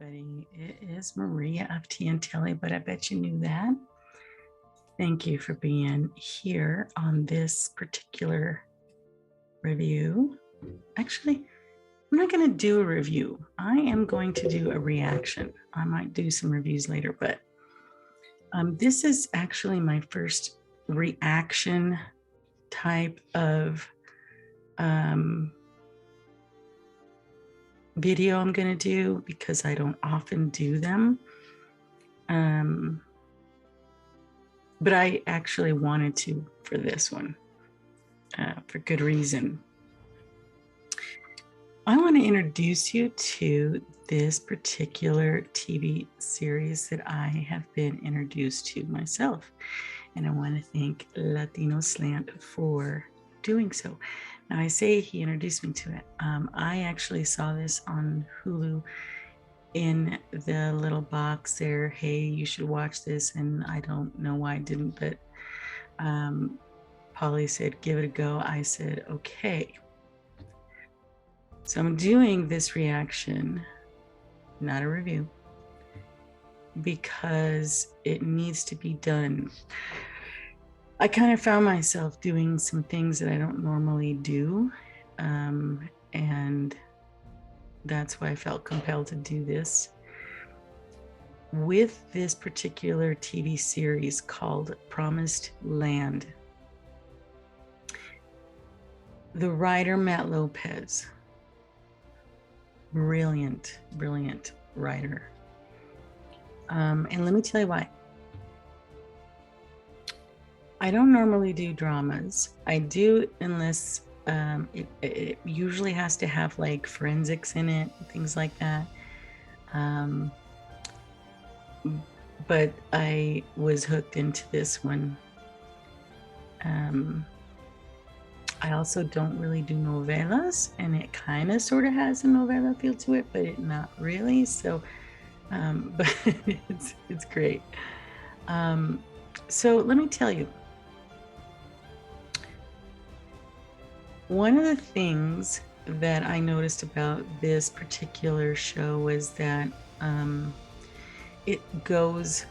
everybody. It is Maria of Tea and Telly, but I bet you knew that. Thank you for being here on this particular review. Actually, I'm not going to do a review. I am going to do a reaction. I might do some reviews later, but this is actually my first reaction type of video I'm going to do because I don't often do them. But I actually wanted to for this one for good reason. I want to introduce you to this particular TV series that I have been introduced to myself. And I want to thank Latino Slant for doing so. Now, I say he introduced me to it. I actually saw this on Hulu in the little box there. Hey, you should watch this. And I don't know why I didn't, but Polly said, give it a go. I said, okay. So I'm doing this reaction, not a review, because it needs to be done. I kind of found myself doing some things that I don't normally do. And that's why I felt compelled to do this. With this particular TV series called Promised Land, the writer Matt Lopez, brilliant writer. And let me tell you why. I don't normally do dramas. I do unless it usually has to have like forensics in it, things like that. But I was hooked into this one. I also don't really do novelas, and it kind of sort of has a novela feel to it, but it not really. So, but it's great. So let me tell you. One of the things that I noticed about this particular show was that it goes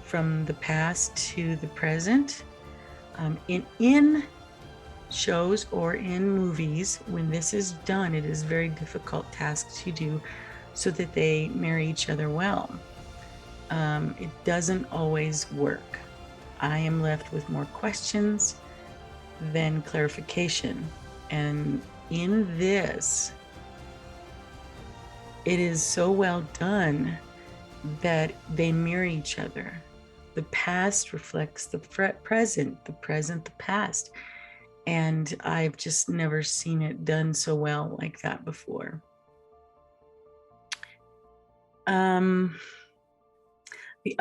from the past to the present. In shows or in movies, when this is done, it is a very difficult task to do so that they marry each other well. It doesn't always work. I am left with more questions than clarification. And in this, it is so well done that they mirror each other. The past reflects the present, the past. And I've just never seen it done so well like that before. The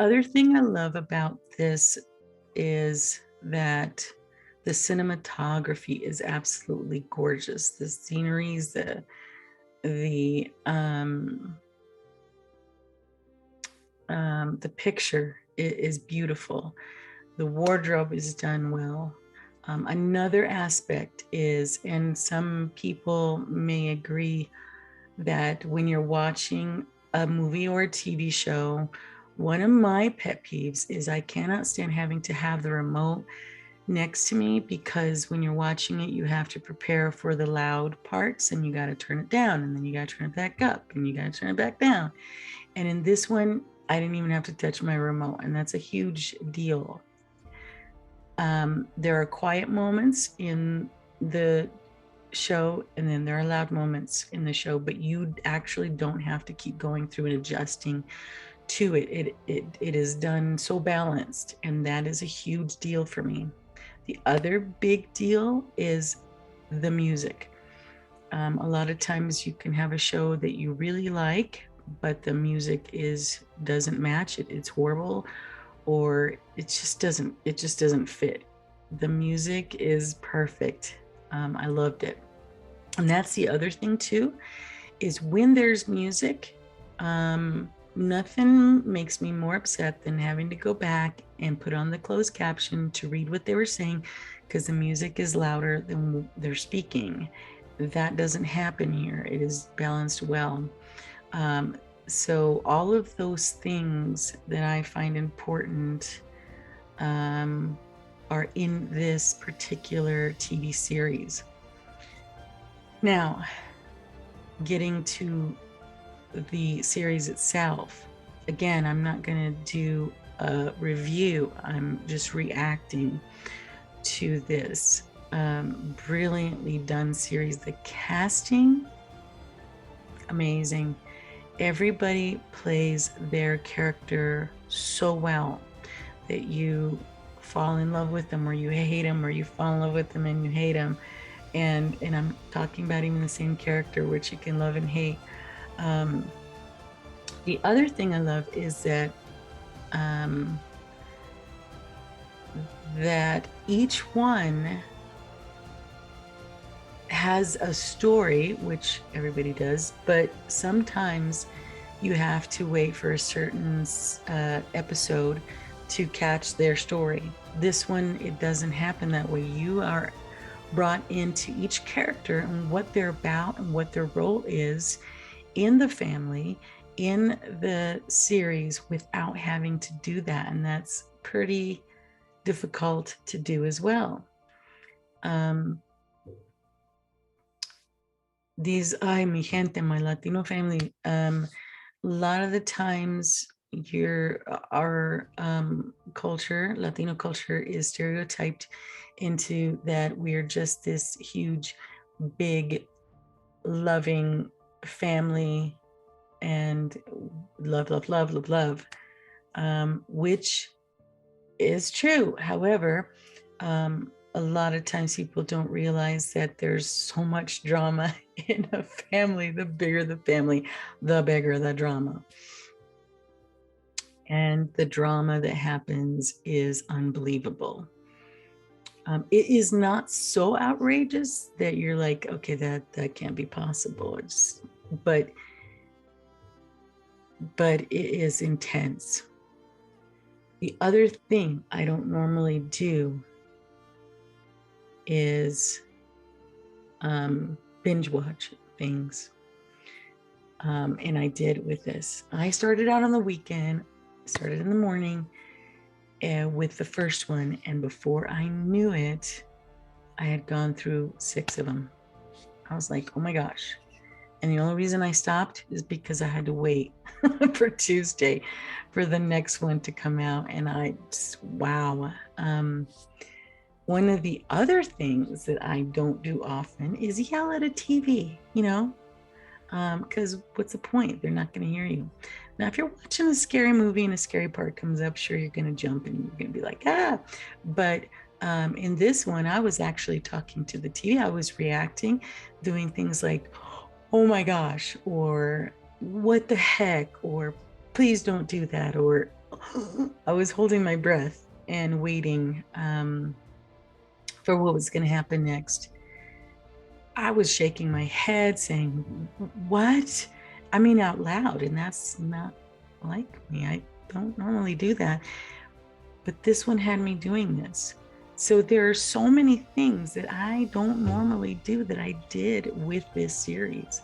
other thing I love about this is that the cinematography is absolutely gorgeous. The sceneries, the picture is beautiful. The wardrobe is done well. Another aspect is, and some people may agree, that when you're watching a movie or a TV show, one of my pet peeves is I cannot stand having to have the remote next to me, because when you're watching it, you have to prepare for the loud parts, and you got to turn it down, and then you got to turn it back up, and you got to turn it back down. And in this one, I didn't even have to touch my remote, and that's a huge deal. There are quiet moments in the show, and then there are loud moments in the show, but you actually don't have to keep going through and adjusting to it. It is done so balanced, and that is a huge deal for me. The other big deal is the music. A lot of times you can have a show that you really like, but the music doesn't match it. It's horrible, or it just doesn't fit. The music is perfect. I loved it. And that's the other thing too, is when there's music, nothing makes me more upset than having to go back and put on the closed caption to read what they were saying, because the music is louder than they're speaking. That doesn't happen here. It is balanced well. So all of those things that I find important are in this particular TV series. Now, getting to the series itself, again, I'm not going to do a review. I'm just reacting to this brilliantly done series. The casting, amazing. Everybody plays their character so well that you fall in love with them, or you hate them, or you fall in love with them and you hate them. And I'm talking about even the same character, which you can love and hate. The other thing I love is um, that each one has a story, which everybody does, but sometimes you have to wait for a certain episode to catch their story. This one, it doesn't happen that way. You are brought into each character and what they're about and what their role is in the family, in the series, without having to do that. And that's pretty difficult to do as well. These, ay, mi gente, my Latino family, a lot of the times our culture, Latino culture, is stereotyped into that we're just this huge, big, loving family and love, love, love, love, love, which is true. However, a lot of times people don't realize that there's so much drama in a family. The bigger the family, the bigger the drama. And the drama that happens is unbelievable. It is not so outrageous that you're like, okay, that can't be possible. But it is intense. The other thing I don't normally do is binge watch things. And I did with this. I started out on the weekend, started in the morning with the first one. And before I knew it, I had gone through 6 of them. I was like, oh my gosh. And the only reason I stopped is because I had to wait for Tuesday for the next one to come out. And I just, wow. One of the other things that I don't do often is yell at a TV, because what's the point? They're not going to hear you. Now, if you're watching a scary movie and a scary part comes up, sure, you're going to jump and you're going to be like, ah. But in this one, I was actually talking to the TV. I was reacting, doing things like, oh my gosh, or what the heck, or please don't do that, or I was holding my breath and waiting for what was going to happen next. I was shaking my head saying, what? I mean, out loud, and that's not like me. I don't normally do that. But this one had me doing this. So there are so many things that I don't normally do that I did with this series.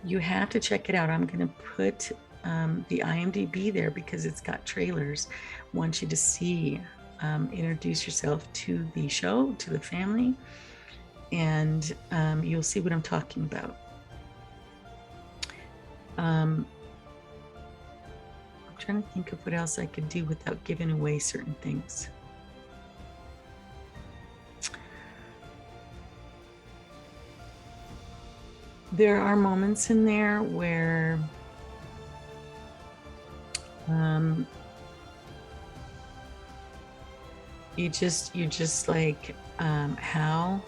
You have to check it out. I'm going to put the IMDb there because it's got trailers. I want you to see, introduce yourself to the show, to the family, and you'll see what I'm talking about. I'm trying to think of what else I could do without giving away certain things. There are moments in there where you just like, how,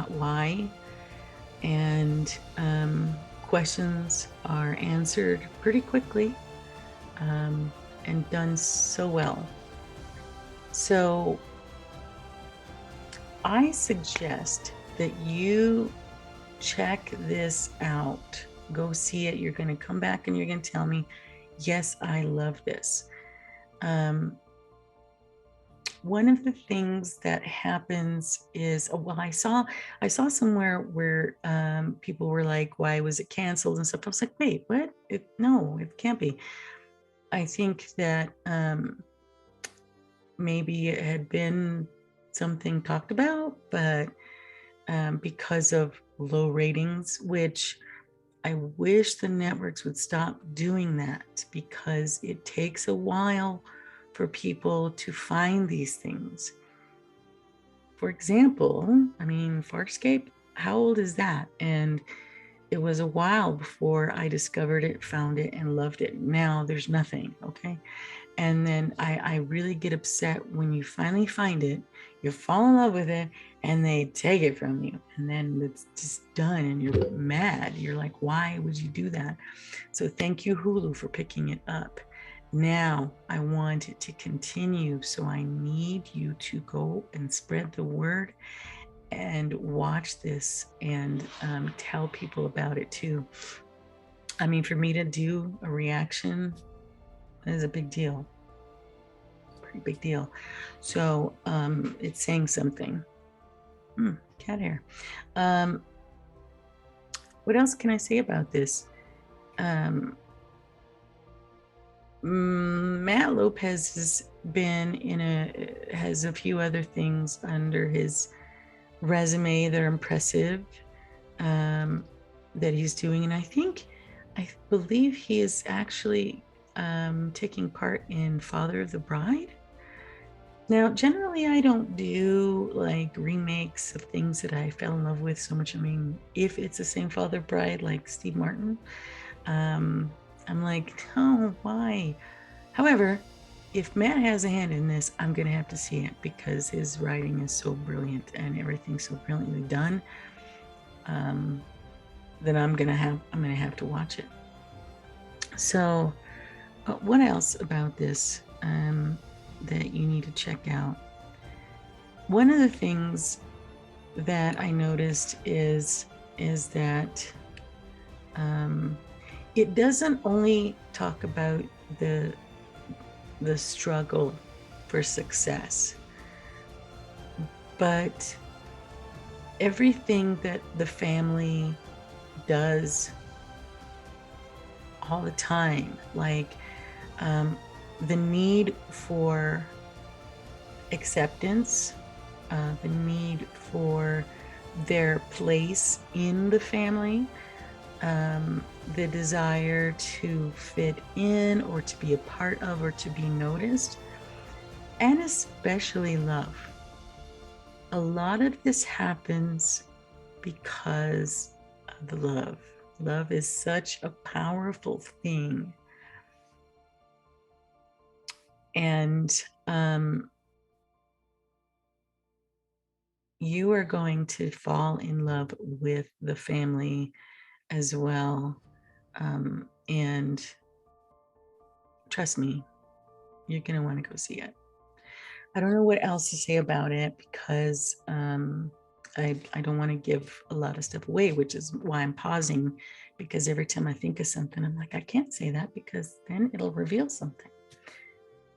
why, and questions are answered pretty quickly, and done so well. So I suggest that you check this out. Go see it. You're going to come back and you're going to tell me, yes, I love this. One of the things that happens is, well, I saw somewhere where people were like, why was it canceled and stuff. I was like, wait, what? No, it can't be. I think that maybe it had been something talked about, but because of low ratings, which I wish the networks would stop doing that, because it takes a while for people to find these things. For example, I mean, Farscape, how old is that? And it was a while before I discovered it, found it, and loved it. Now there's nothing, okay? And then I really get upset when you finally find it, you fall in love with it, and they take it from you. And then it's just done, and you're mad. You're like, why would you do that? So thank you, Hulu, for picking it up. Now I want it to continue. So I need you to go and spread the word and watch this and tell people about it too. I mean, for me to do a reaction is a big deal. Pretty big deal. So it's saying something. Cat hair. What else can I say about this? Matt Lopez has a few other things under his resume that are impressive, that he's doing, and I believe he is actually taking part in Father of the Bride. Now, generally, I don't do like remakes of things that I fell in love with so much. I mean, if it's the same Father Bride like Steve Martin, I'm like, no, why? However, if Matt has a hand in this, I'm gonna have to see it because his writing is so brilliant and everything's so brilliantly done. Then I'm gonna have to watch it. So, what else about this that you need to check out? One of the things that I noticed is that it doesn't only talk about the struggle for success, but everything that the family does all the time, like the need for acceptance, the need for their place in the family, the desire to fit in or to be a part of or to be noticed, and especially love. A lot of this happens because of the love. Love is such a powerful thing. And you are going to fall in love with the family as well. And trust me, you're going to want to go see it. I don't know what else to say about it because I don't want to give a lot of stuff away, which is why I'm pausing, because every time I think of something, I'm like, I can't say that because then it'll reveal something.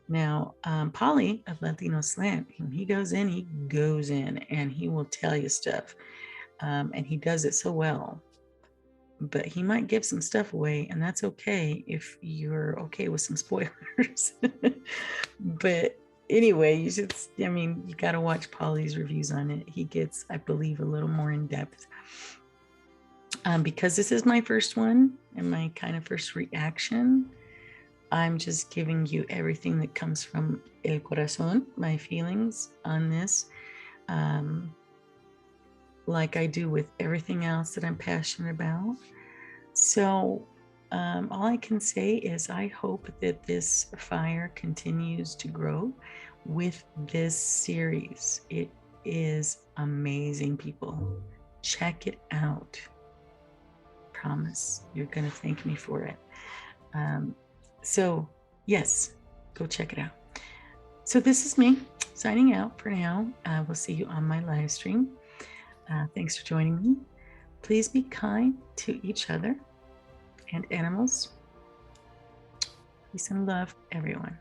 Now, Polly of Latino Slant, when he goes in and he will tell you stuff. And he does it so well. But he might give some stuff away, and that's okay if you're okay with some spoilers. But anyway, you got to watch Polly's reviews on it. He gets, I believe, a little more in depth. Because this is my first one and my kind of first reaction, I'm just giving you everything that comes from El Corazon, my feelings on this. Like I do with everything else that I'm passionate about. So all I can say is I hope that this fire continues to grow with this series. It is amazing, people. Check it out. Promise you're going to thank me for it. So yes, go check it out. So this is me signing out for now. We'll see you on my live stream. Thanks for joining me. Please be kind to each other and animals. Peace and love, everyone.